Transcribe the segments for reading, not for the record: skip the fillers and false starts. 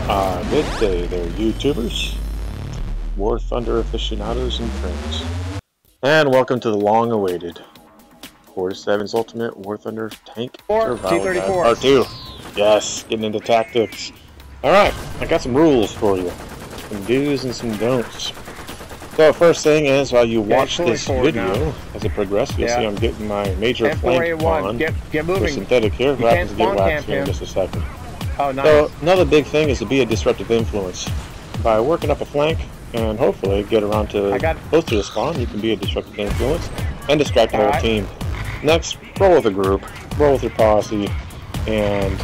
Midday there, YouTubers, War Thunder aficionados and friends. And welcome to the long-awaited Fortis7's Ultimate War Thunder Tank Survival Guide Part 2. Yes, getting into tactics. Alright, I got some rules for you. Some do's and some don'ts. So first thing is, while you watch this video, as it progresses, you'll see I'm getting my major flank on. Get moving. The synthetic here, who happens to get whacked here in just a second. Oh, nice. So another big thing is to be a disruptive influence. By working up a flank and hopefully get around to close to the spawn, you can be a disruptive influence and distract the whole team. Next, roll with a group, roll with your posse, and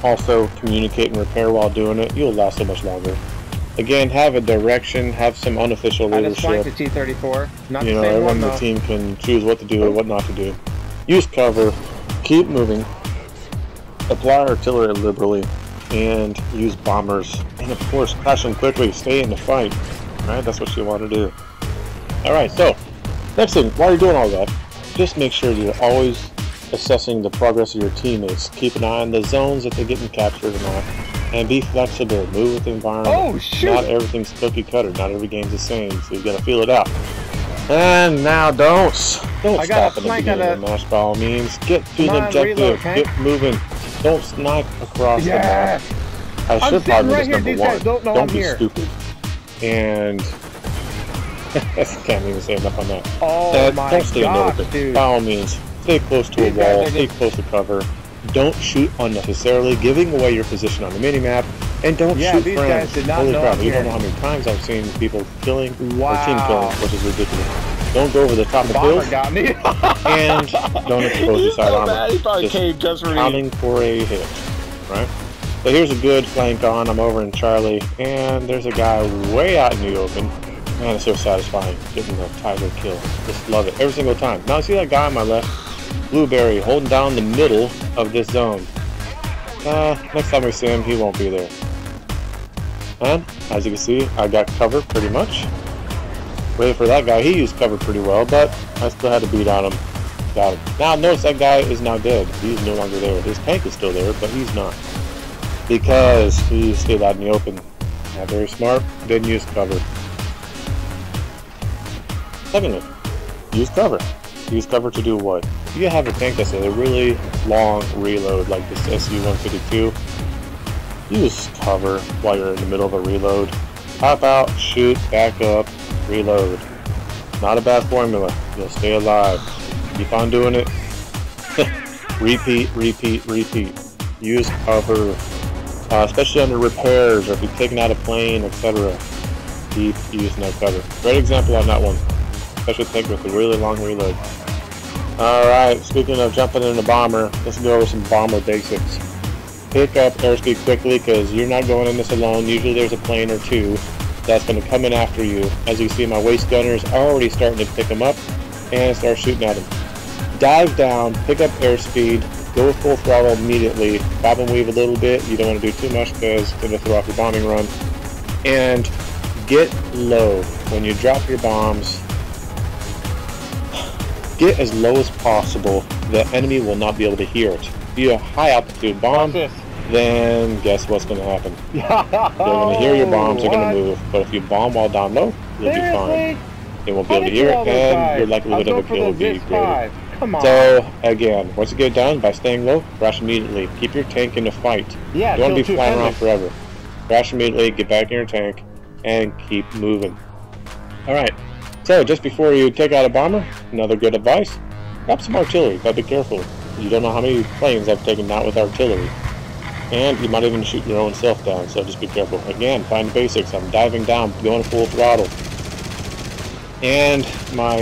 also communicate and repair while doing it. You'll last so much longer. Again, have a direction, have some unofficial leadership. I just flanked the T-34. Not you the know, same everyone one, in the team can choose what to do and what not to do. Use cover, keep moving, apply artillery liberally, and use bombers. And of course, crash them quickly, stay in the fight. Right? That's what you want to do. Alright, so, next thing, while you're doing all that, just make sure you're always assessing the progress of your teammates. Keep an eye on the zones that they're getting captured or not. And be flexible, move with the environment. Oh, shoot. Not everything's cookie cutter, not every game's the same, so you gotta feel it out. And now don't stop at the beginning of the match by all means. Get to the objective, get moving. Don't snipe across the map. I should probably miss number one. Don't be stupid. And I can't even say enough on that. Oh my don't stay in the open. Dude. By all means, stay close to a wall, stay close to cover. Don't shoot unnecessarily, giving away your position on the minimap, and don't shoot friends. Holy crap, you don't know how many times I've seen people killing or team killing, which is ridiculous. Don't go over the top of hills, and don't expose your side armor. Just counting for a hit, right? So here's a good flank on. I'm over in Charlie, and there's a guy way out in the open. Man, it's so satisfying getting the tiger kill. Just love it every single time. Now see that guy on my left? Blueberry holding down the middle of this zone. Next time we see him, he won't be there. And as you can see, I got cover pretty much. Waiting for that guy. He used cover pretty well, but I still had to beat on him. Got him. Now notice that guy is now dead. He's no longer there. His tank is still there, but he's not. Because he stayed out in the open. Not very smart. Didn't use cover. Secondly, use cover. Use cover to do what? You have a tank that's a really long reload, like this SU-152. Use cover while you're in the middle of a reload. Pop out, shoot, back up, reload. Not a bad formula. You'll stay alive. Keep on doing it. Repeat, repeat, repeat. Use cover, especially under repairs or if you're taking out a plane, etc. Keep using that cover. Great example on that one. Special tank with a really long reload. Alright, speaking of jumping in the bomber, let's go over some bomber basics. Pick up airspeed quickly because you're not going in this alone. Usually there's a plane or two that's going to come in after you. As you see, my waist gunner's already starting to pick them up and start shooting at them. Dive down, pick up airspeed, go full throttle immediately, bob and weave a little bit. You don't want to do too much because it's going to throw off your bombing run. And get low. When you drop your bombs, get as low as possible. The enemy will not be able to hear it. If you have a high altitude bomb, then guess what's going to happen? They're going to hear your bombs, they're going to move. But if you bomb while down low, you'll be fine. They won't be able to hear it, and your likelihood of a kill will be greater. So, again, once you get done, by staying low, crash immediately. Keep your tank in the fight. You don't want to be flying around forever. Crash immediately, get back in your tank, and keep moving. Alright. So, just before you take out a bomber, another good advice, grab some artillery, but be careful. You don't know how many planes I've taken out with artillery. And you might even shoot your own self down, so just be careful. Again, find the basics. I'm diving down, going full throttle. And my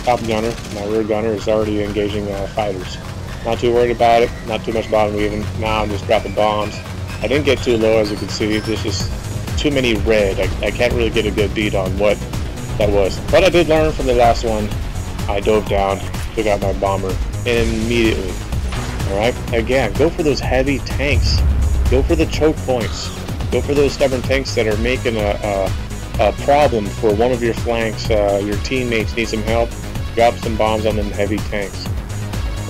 top gunner, my rear gunner, is already engaging fighters. Not too worried about it, not too much bottom weaving. Now I'm just dropping bombs. I didn't get too low, as you can see. There's just too many red. I can't really get a good beat on what that was. But I did learn from the last one. I dove down, took out my bomber immediately. Alright, again, go for those heavy tanks. Go for the choke points. Go for those stubborn tanks that are making a problem for one of your flanks. Your teammates need some help. Drop some bombs on them heavy tanks.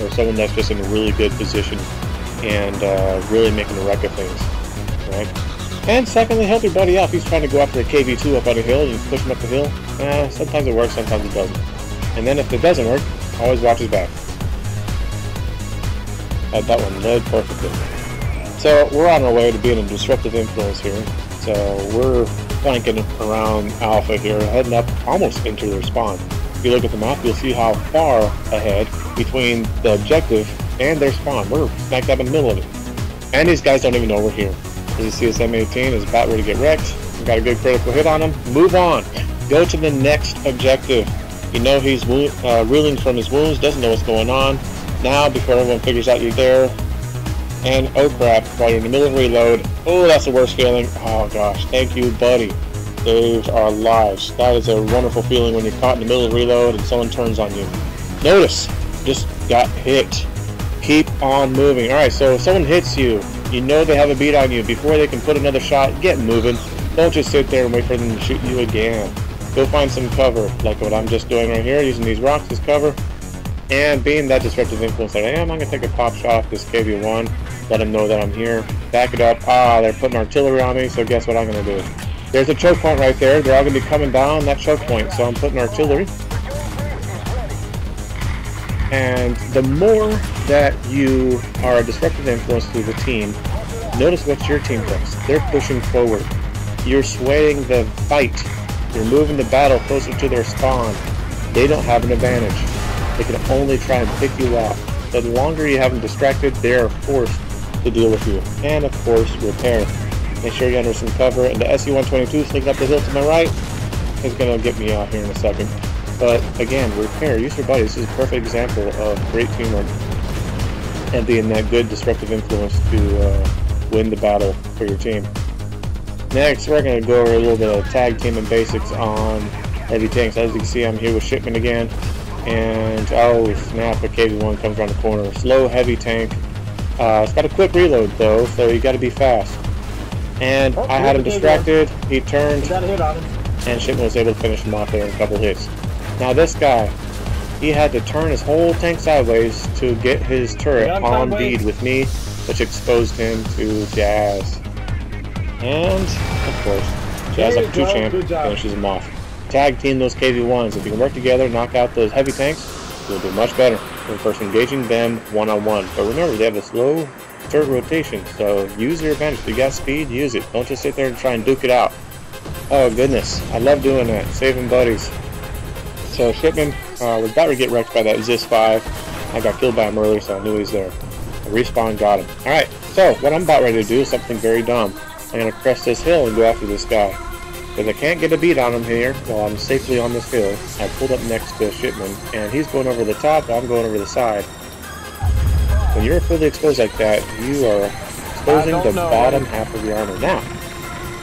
Or someone that's just in a really good position and really making a wreck of things. Right? And secondly, help your buddy out if he's trying to go after a KV2 up on a hill and you push him up the hill. Sometimes it works, sometimes it doesn't. And then if it doesn't work, always watch his back. That one led perfectly. So we're on our way to being a disruptive influence here. So we're flanking around Alpha here, heading up almost into their spawn. If you look at the map, you'll see how far ahead between the objective and their spawn. We're smack dab in the middle of it. And these guys don't even know we're here. As you see, this M18 is about ready to get wrecked. We got a good critical hit on him. Move on. Go to the next objective. You know he's reeling from his wounds, doesn't know what's going on. Now, before everyone figures out you're there, and oh crap, while you're in the middle of reload, oh, that's the worst feeling. Oh gosh, thank you, buddy. Saved our lives. That is a wonderful feeling when you're caught in the middle of reload and someone turns on you. Notice, just got hit. Keep on moving. Alright, so if someone hits you, you know they have a beat on you. Before they can put another shot, get moving. Don't just sit there and wait for them to shoot you again. Go find some cover, like what I'm just doing right here, using these rocks as cover. And being that disruptive influence that I am, I'm going to take a pop shot off this KV1, let them know that I'm here, back it up. They're putting artillery on me, so guess what I'm going to do? There's a choke point right there. They're all going to be coming down that choke point, so I'm putting artillery. And the more that you are a disruptive influence to the team, notice what your team does. They're pushing forward. You're swaying the fight. You're moving the battle closer to their spawn. They don't have an advantage. They can only try and pick you off. The longer you have them distracted, they are forced to deal with you. And of course, repair. Make sure you're under some cover. And the SU-122 sneaking up the hill to my right is going to get me out here in a second. But again, repair. Use your buddy. This is a perfect example of great teamwork and being that good disruptive influence to win the battle for your team. Next, we're going to go over a little bit of tag team and basics on heavy tanks. As you can see, I'm here with Shipman again. And oh snap, a KV1 comes around the corner. Slow, heavy tank. It's got a quick reload though, so you got to be fast. And I had him distracted. He turned, and Shipman was able to finish him off there in a couple hits. Now this guy, he had to turn his whole tank sideways to get his turret on bead with me, which exposed him to Jazz. And of course, Jazz up 2 champ finishes him off. Tag team those KV1s. If you can work together, knock out those heavy tanks, you'll do much better than first engaging them one-on-one. But remember, they have a slow turret rotation, so use your advantage. If you got speed, use it. Don't just sit there and try and duke it out. Oh goodness, I love doing that, saving buddies. So Shipman was about to get wrecked by that Zis 5. I got killed by him earlier, so I knew he was there. A respawn got him. Alright, so what I'm about ready to do is something very dumb. I'm going to crest this hill and go after this guy. Because I can't get a beat on him here while I'm safely on this hill. I pulled up next to Shipman, and he's going over the top, I'm going over the side. When you're fully exposed like that, you are exposing the bottom half of your armor. Now,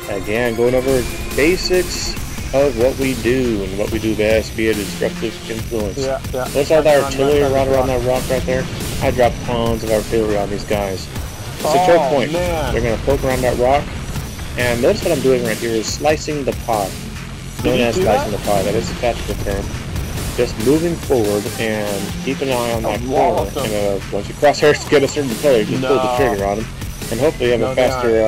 again, going over basics of what we do and what we do best, be a disruptive influence. Notice all the artillery around that rock right there? I dropped tons of artillery on these guys. It's a choke point. They're going to poke around that rock. And notice what I'm doing right here is slicing the pod. Known as slicing the pod, that is a technical term. Just moving forward and keep an eye on that corner. And once you cross hairs to get a certain color, you just pull the trigger on them. And hopefully you have a faster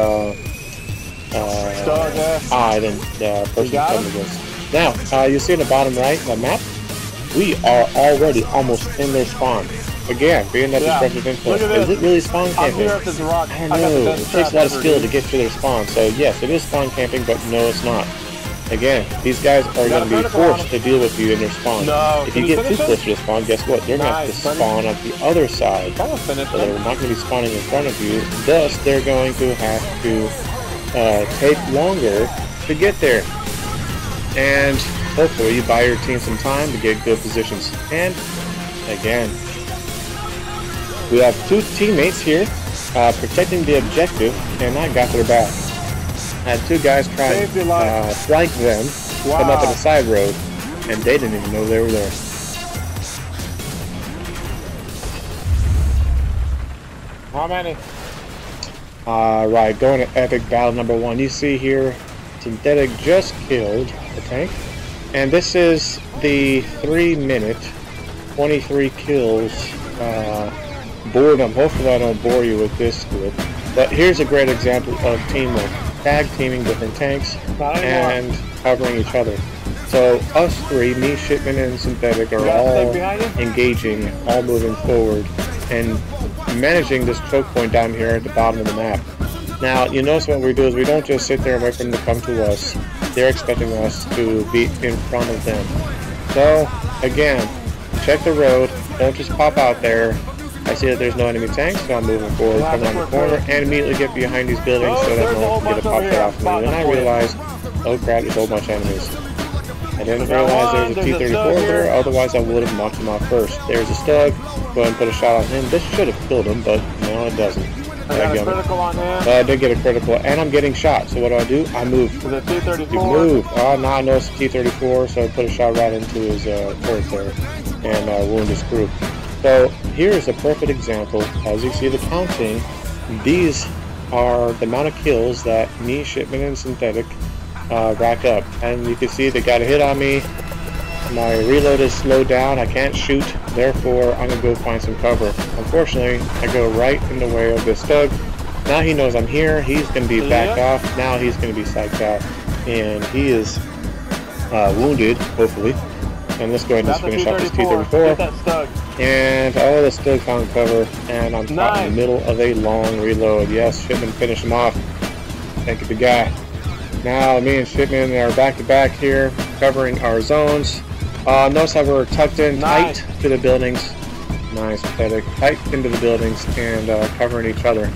eye than the person coming against. Now, you see in the bottom right, the map, we are already almost in their spawn. Again, being that disruptive influence, is it really spawn camping? I don't know, it takes a lot of skill to get to their spawn, so yes, it is spawn camping, but no it's not. Again, these guys are going to be forced to deal with you in their spawn. If you get too close to the spawn, guess what? They're going to have to spawn on the other side. So they're not going to be spawning in front of you, thus they're going to have to take longer to get there. And hopefully you buy your team some time to get good positions. And again, we have 2 teammates here protecting the objective, and I got their back. I had 2 guys try to flank them, come up on the side road, and they didn't even know they were there. How many? Right, going to epic battle number 1. You see here, Synthetic just killed the tank, and this is the 3-minute, 23 kills boredom. Hopefully I don't bore you with this script, but here's a great example of teamwork. tag teaming different tanks and covering each other. So us three, me, Shipman, and Synthetic, are all engaging, all moving forward, and managing this choke point down here at the bottom of the map. Now, you notice what we do is we don't just sit there and wait for them to come to us. They're expecting us to be in front of them. So, again, check the road. Don't just pop out there. I see that there's no enemy tanks, so I'm moving forward, come around the corner, and immediately get behind these buildings so that no one can get a pop shot off of me. Then I realize, oh crap, there's a whole bunch of enemies. I didn't realize there was a T-34 there, otherwise I would have knocked him off first. There's a Stug. Go ahead and put a shot on him. This should have killed him, but no, it doesn't. I did get a critical, and I'm getting shot. So what do? I move. The T-34. You move. Oh, now I know it's a T-34, so I put a shot right into his turret there and wound his crew. So here is a perfect example. As you see the counting, these are the amount of kills that me, Shipman, and Synthetic rack up. And you can see they got a hit on me. My reload is slowed down. I can't shoot. Therefore, I'm going to go find some cover. Unfortunately, I go right in the way of this Stug. Now he knows I'm here. He's going to be backed off. Now he's going to be psyched out. And he is wounded, hopefully. And let's go ahead and just finish off this T-34. And all the Stug found cover. And I'm caught in the middle of a long reload. Yes, Shipman finished him off. Thank you, the guy. Now me and Shipman are back to back here, covering our zones. Notice how we're tucked in tight to the buildings. Nice, Pathetic. Tight into the buildings and covering each other.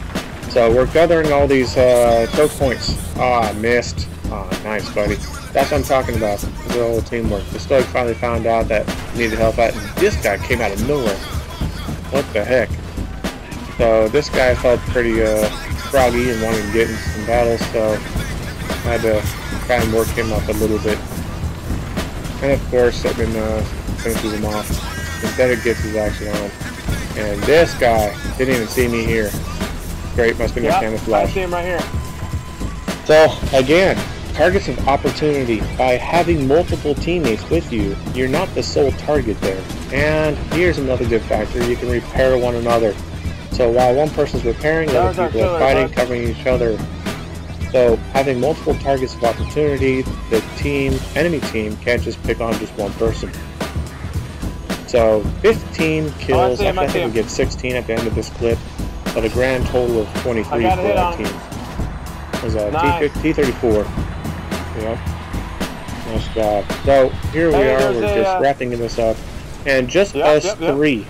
So we're gathering all these choke points. I missed. Nice, buddy. That's what I'm talking about. Good old teamwork. The Stug finally found out that he needed help out, and this guy came out of nowhere. What the heck? So this guy felt pretty froggy and wanted to get into some battles, so I had to try and work him up a little bit. And of course, I've been finishing him off. Synthetic gets his action on. And this guy didn't even see me here. Great, must be my camouflage. I see him right here. So, again, targets of opportunity. By having multiple teammates with you, you're not the sole target there. And here's another good factor. You can repair one another. So while one person's repairing, the other people are fighting, covering each other. So having multiple targets of opportunity, the enemy team can't just pick on just one person. So 15 kills, I think we get 16 at the end of this clip, but a grand total of 23 for that team. It was a T-34. Yep. Nice job. So here we are, we're just wrapping this up. And just us three,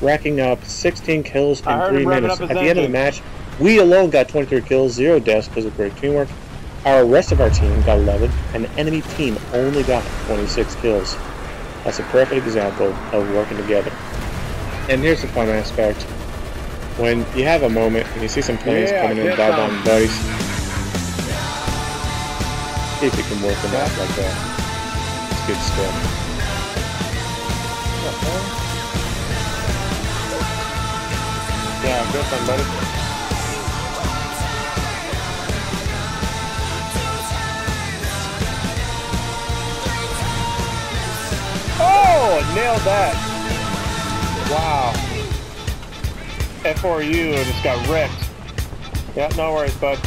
racking up 16 kills in 3 minutes. At the end of the match, we alone got 23 kills, 0 deaths because of great teamwork. Our rest of our team got 11, and the enemy team only got 26 kills. That's a perfect example of working together. And here's the fun aspect. When you have a moment and you see some planes coming in, dive on buddies, see if you can work them out like that. It's good stuff. Yeah, good fun, buddy. Oh, nailed that. Wow. F4U just got wrecked. Yeah, no worries, bud.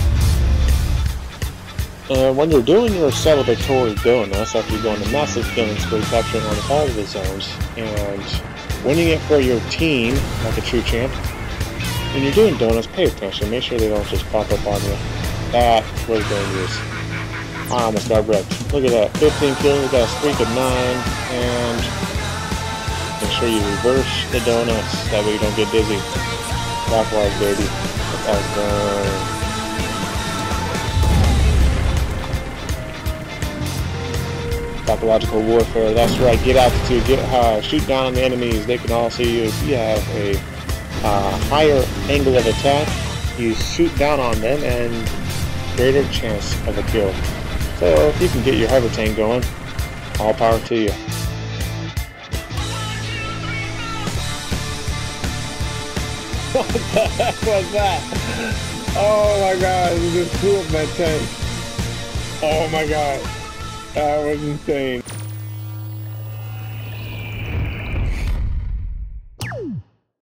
When you're doing your celebratory donuts after you're going to massive killing spree, capturing on all of the zones, and winning it for your team like a true champ, when you're doing donuts, pay attention. Make sure they don't just pop up on you. That was dangerous. I almost got wrecked. Look at that. 15 kills, we got a streak of 9, and make sure you reverse the donuts. That way you don't get dizzy. Clockwise, baby. That's done. Psychological warfare, that's right. Get altitude, get high, shoot down on the enemies. They can all see you. If you have a higher angle of attack, you shoot down on them and greater chance of a kill. So if you can get your hover tank going, all power to you. What the heck was that? Oh my god, it just blew up my tank. Oh my god. That was insane.